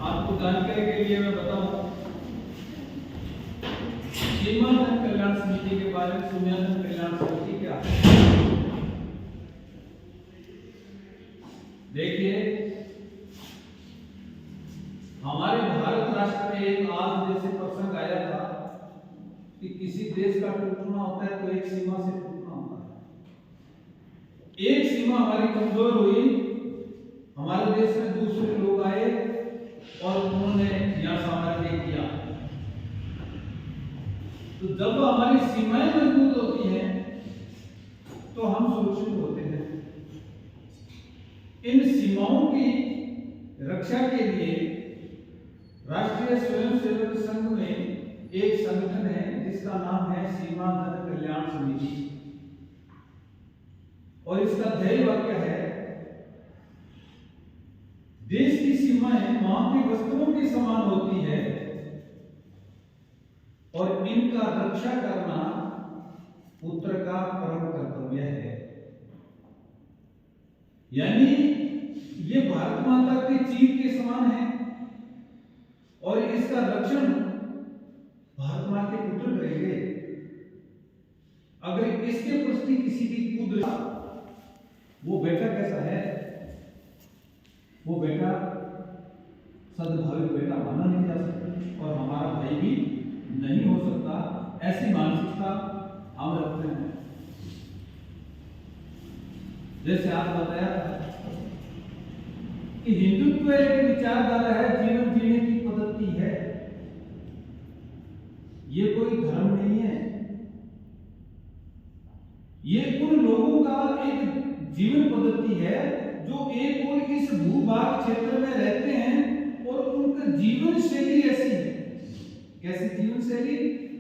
आपको जानकारी के लिए मैं बताऊं, सीमा धन कल्याण समिति के बारे में। सीमा धन कल्याण समिति क्या है? देखिए, हमारे भारत राष्ट्र में एक आज जैसे प्रसंग आया था कि किसी देश का टूटना होता है तो एक सीमा से टूटना होता है। एक सीमा हमारी कमजोर हुई, हमारे देश में दूसरे लोग आए और उन्होंने यहाँ साम्राज्य किया। तो जब हमारी सीमाएं मजबूत होती हैं तो हम सुरक्षित होते हैं। इन सीमाओं की रक्षा के लिए राष्ट्रीय स्वयंसेवक संघ में एक संगठन है जिसका नाम है सीमा धन कल्याण समिति, और इसका ध्येय वाक्य है, देश की सीमाएं मां की वस्तुओं के समान होती है और इनका रक्षा करना पुत्र का परम कर्तव्य है। यानी ये भारत माता की चीर के समान है और इसका रक्षण भारत मां के पुत्र करेंगे। अगर इसके प्रति किसी की कुदरत, वो बेटा कैसा है? वो बेटा सद्भावित बेटा माना नहीं जा सकता और हमारा भाई भी नहीं हो सकता, ऐसी मानसिकता हम रखते हैं। जैसे आप बताया कि हिंदुत्व एक विचारधारा है, जीवन जीने की पद्धति है, ये कोई धर्म नहीं है। ये उन लोगों का एक जीवन पद्धति है जो एक और इस भूभाग क्षेत्र में रहते हैं और उनका जीवन शैली ऐसी है। कैसी जीवन शैली?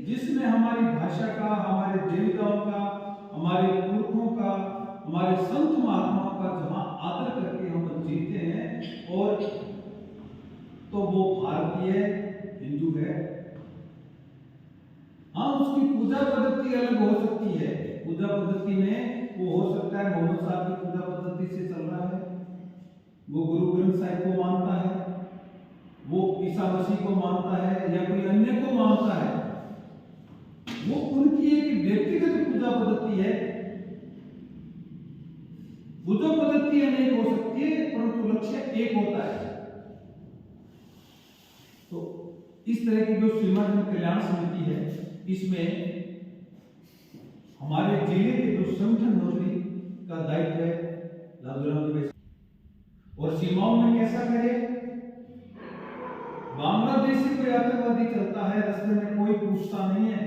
जिसमें हमारी भाषा का, हमारे देवताओं का, हमारे पुरखों का, हमारे संत महात्माओं का जहां आदर करके हम जीते हैं, और तो वो भारतीय हिंदू है। हाँ, उसकी पूजा पद्धति अलग हो सकती है। पूजा पद्धति में वो हो सकता है मोहम्मद साहब की पूजा पद्धति से चल रहा है, वो गुरु ग्रंथ साहिब को मानता है, वो ईसा मसीह को मानता है या कोई अन्य को मानता है। वो उनकी एक व्यक्तिगत पूजा पद्धति है। पूजा पद्धति अनेक हो सकती है परंतु लक्ष्य एक होता है। तो इस तरह की जो सीमा धन कल्याण समिति है, इसमें हमारे जिले के जो संगठन मंत्री का दायित्व है लालूराम। और सीमाओं में कैसा करे? बांग्लादेश से कोई आतंकवादी चलता है, रास्ते में कोई पूछता नहीं है,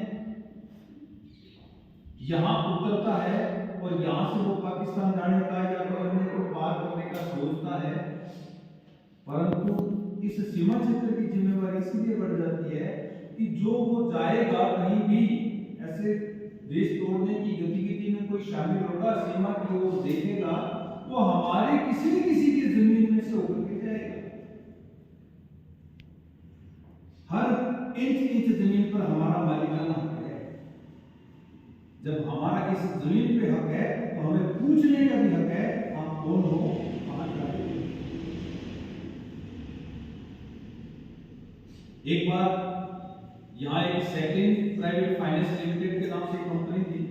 यहां उतरता है और यहां से वो पाकिस्तान जाने का या कोई अन्य को पार करने का सोचता है। परंतु इस सीमा क्षेत्र की जिम्मेवारी इसलिए बढ़ जाती है कि जो वो जाएगा कहीं भी ऐसे देश तोड़ने की गतिविधि में कोई शामिल होगा, सीमा की ओर देखेगा, वो हमारे किसी न किसी की जमीन में से होकर के जाएगा। हर इंच जमीन पर हमारा मालिकाना हक है। जब हमारा किसी जमीन पे हक है तो हमें पूछने का भी हक है, आप कौन हो, कहां जा रहे हो। एक बार यहाँ एक सेकंड प्राइवेट फाइनेंस लिमिटेड के नाम से एक कंपनी थी,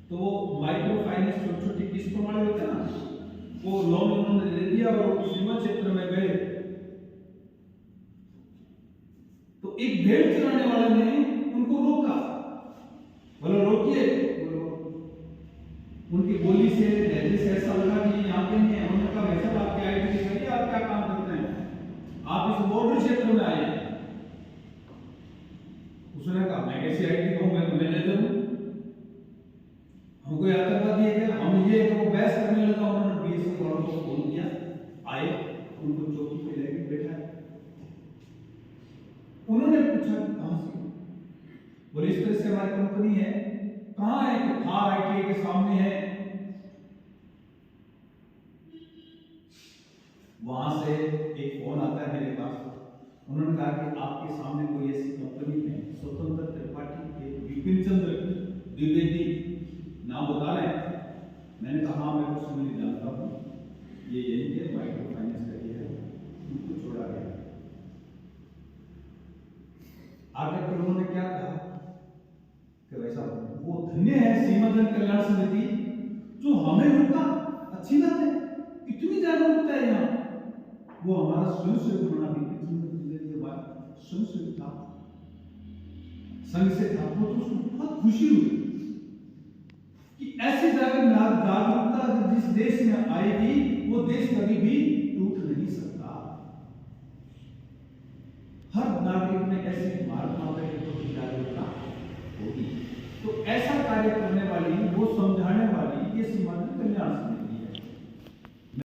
तो वो माइक्रो फाइनेंस छोटी छोटी किस्तों वाले होते हैं ना, वो लोन उन्होंने दे दिया और सीमा क्षेत्र में गए तो एक भेड़ चराने वाले ने उनको रोका, बोलो रोकिए, उनकी बोली से लहजे से ऐसा लगा कि यहाँ पे नहीं है। उन्होंने कहा, भाई साहब आपकी आईडी दिखाइए, आप क्या काम करते हैं, आप इस बॉर्डर क्षेत्र में आए। उसने कहा, मैं कैसी आईडी दिखाऊं, मैं तो मैनेजर हूं, हमको आतंकवादी है क्या, हम ये तो बहस करने लगा। उन्होंने बीएसएफ वालों को फोन किया, आए, उनको चौकी पे लेके बैठा है। उन्होंने पूछा कहां से? बोले इस तरह से हमारी कंपनी है। कहां है? कि थार आईटीआई के सामने है। वहां से एक फोन आता है मेरे पास। उन्होंने कहा कि आपके सामने कोई ऐसी कंपनी है, स्वतंत्र त्रिपाठी के विपिन चंद्र द्विवेदी नाम बता रहे हैं। मैंने कहा हाँ, मैं कुछ नहीं जानता हूँ, ये यही है, माइक्रो फाइनेंस का ये है। छोड़ा गया। आगे फिर उन्होंने क्या कहा कि वैसा वो धन्य है सीमा जन कल्याण समिति जो हमें रोका। अच्छी बात है, इतनी जागरूकता है यहाँ। वो हमारा स्वयं सेवक बना भी स्वयं सेवक था, संघ से था, वो तो उसको बहुत खुशी हुई कि ऐसी जागरूकता जिस देश में आएगी वो देश कभी भी टूट नहीं सकता। हर नागरिक में ऐसी भारत माता के प्रति जागरूकता होगी। तो ऐसा कार्य करने वाली, वो समझाने वाली ये सीमा जन कल्याण